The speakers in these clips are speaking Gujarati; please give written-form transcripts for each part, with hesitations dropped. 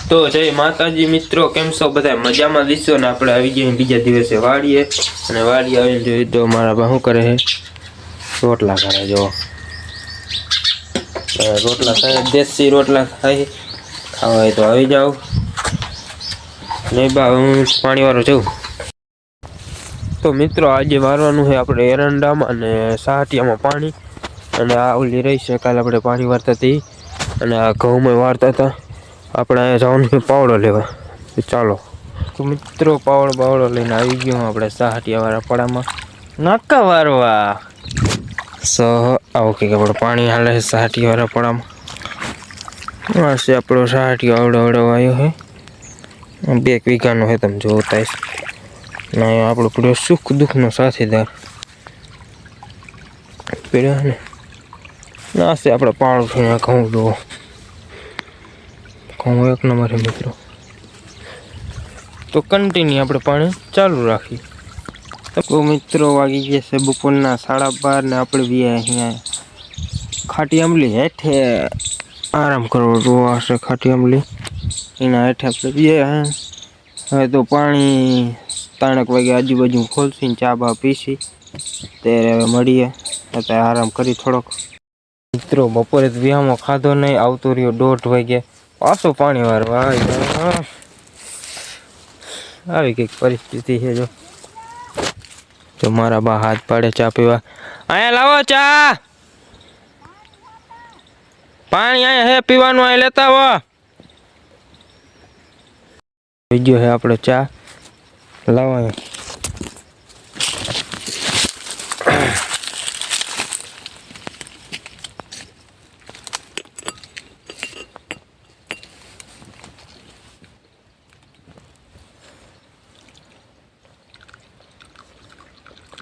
તો જય માતાજી મિત્રો, કેમ છો બધા? મજામાં દીશો ને? આપણે આવી ગયા બીજા દિવસે વાડીએ, અને વાડીએ આવીને જોઈ તો મારા બા શું કરે છે, રોટલા કરે. જો રોટલા ખાય, દેશી રોટલા ખાય. ખાવા હોય તો આવી જાઓ. નહીં બા, હું પાણી વાળો છું. તો મિત્રો આજે વારવાનું છે આપણે એરંડામાં અને સાહટિયામાં પાણી. અને આ ઓલી રહી છે, કાલે આપણે પાણી વારતા હતી અને આ ઘઉંમાં વારતા હતા. આપણે અહીંયા જવાનું છે પાવડો લેવા. ચાલો તો મિત્રો, પાવડો લઈને આવી ગયો આપણે સાહટિયાવાળા પડામાં નાકા વારવા. આવું કંઈક આપણે પાણી હાલે છે સાહટિયાવાળા પડામાં. આ છે આપણો સાહટિયો આવડો આવ્યો છે, 2 વીઘાનો છે. તમે જોતા ના, આપણો પડ્યો સુખ દુઃખનો સાથીદાર પડ્યો ને. ના છે આપણે પાવડો થઈને ઘઉં જુઓ, ઘઉં એક નંબર છે મિત્રો. તો કન્ટિન્યુ આપણે પાણી ચાલુ રાખીએ. તો મિત્રો વાગી ગયા છે બપોરના 12:30 ને આપણે બી અહીંયા ખાટી આંબલી હેઠે આરામ કરવો જોવા ખાટી આંબલી એના હેઠે આપણે બી. હવે તો પાણી 3 વાગે આજુબાજુ ખોલશી, ચા બા પીસી, ત્યારે હવે મળીએ. અત્યારે આરામ કરી થોડોક. મિત્રો બપોરે તો વ્યાયામો ખાધો નહીં, આવતો રહ્યો 1:30 વાગે પાછું પાણી વારવા. આવી કંઈક પરિસ્થિતિ છે. જો મારા બા હાથ પાડે ચા પીવા. અહીંયા લાવો ચા, પાણી અહીંયા હે પીવાનું, અહીંયા લેતા આવો. બીજો હે આપણો ચા, લાવો અહીંયા.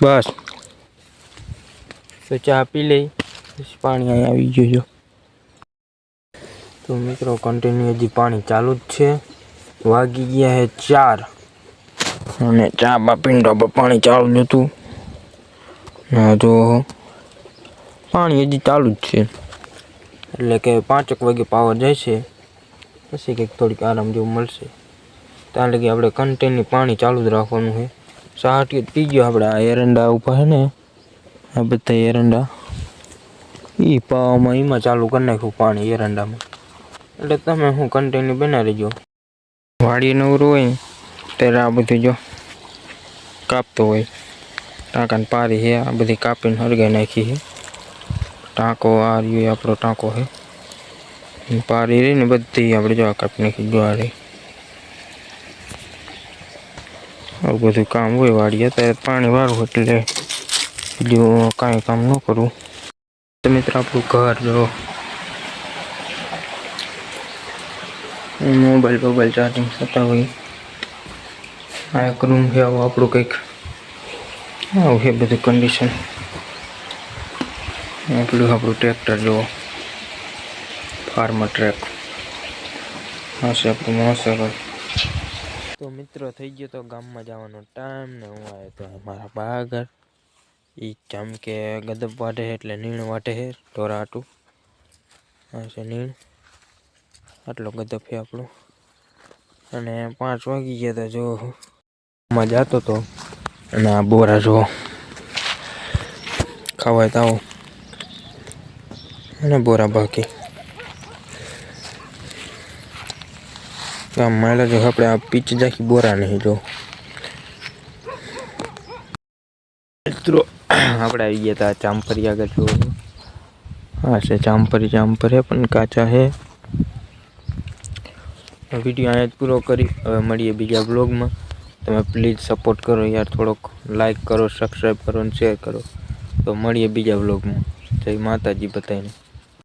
બસ તો ચા પી લઈ, પાણી અહીંયા આવી ગયું. તો મિત્રો કન્ટિન્યુ હજી પાણી ચાલુ જ છે. વાગી ગયા છે 4 અને ચા બા પીંડો પાણી ચાલુ જ હતું. તો પાણી હજી ચાલુ જ છે, એટલે કે 5 વાગે પાવર જાય છે, પછી કંઈક થોડીક આરામ જેવું મળશે. ત્યાં લગી આપણે કન્ટિન્યુ પાણી ચાલુ જ રાખવાનું છે. સાહટિયો પી ગયો આપણે. આ એરંડા ઉપર છે ને, આ બધા એરંડા એ પાવામાં એમાં ચાલુ કરી નાખ્યું પાણી એરંડામાં. એટલે તમે હું કન્ટિન્યુ બના રહેજો. વાડી નવરું હોય ત્યારે આ બધું જો કાપતો હોય. ટાંકાને પારી છે, આ બધી કાપીને હળગાઈ નાખી છે. ટાંકો આ રહ્યો આપણો ટાંકો છે, પારી રહી ને બધી આપણે જો કાપી નાખી. જો આવું બધું કામ હોય વાડીએ. અત્યારે પાણી વાળું એટલે બીજું કાંઈ કામ ન કરવું. તો મિત્ર આપણું ઘર જો, મોબાઈલ ચાર્જિંગ થતા હોય. આ એક રૂમ છે, આવું આપણું કંઈક આવું છે બધું કન્ડિશન. એટલું આપણું ટ્રેક્ટર જો, ફાર્મર ટ્રેક. હા છે આપણું મોસર. તો મિત્રો થઈ ગયો તો ગામમાં જવાનો ટાઈમ ને હું આવ્યો તો મારા બા આગળ. એ જેમ કે ગદબ વાટે એટલે નીણ વાટે છે ઢોરાટું. આ છે નીણ, આટલો ગદબ છે આપણો. અને 5 વાગી ગયા હતા. જો મજા જતો હતો અને આ બોરા જો ખાવાય તો આવો અને બોરા બાકી ગામ માયલા. જો આપણે આ પીચ જાખી બોરા નહીં. જો મિત્રો આપણે આવી ગયા હતા ચાંપરી આગળ. જો હા છે ચાંપરી છે પણ કાચા છે. વિડીયો અહીંયા જ પૂરો કરી. હવે મળીએ બીજા બ્લોગમાં. તમે પ્લીઝ સપોર્ટ કરો યાર, થોડોક લાઈક કરો, સબસ્ક્રાઈબ કરો અને શેર કરો. તો મળીએ બીજા બ્લોગમાં. જય માતાજી બધાને.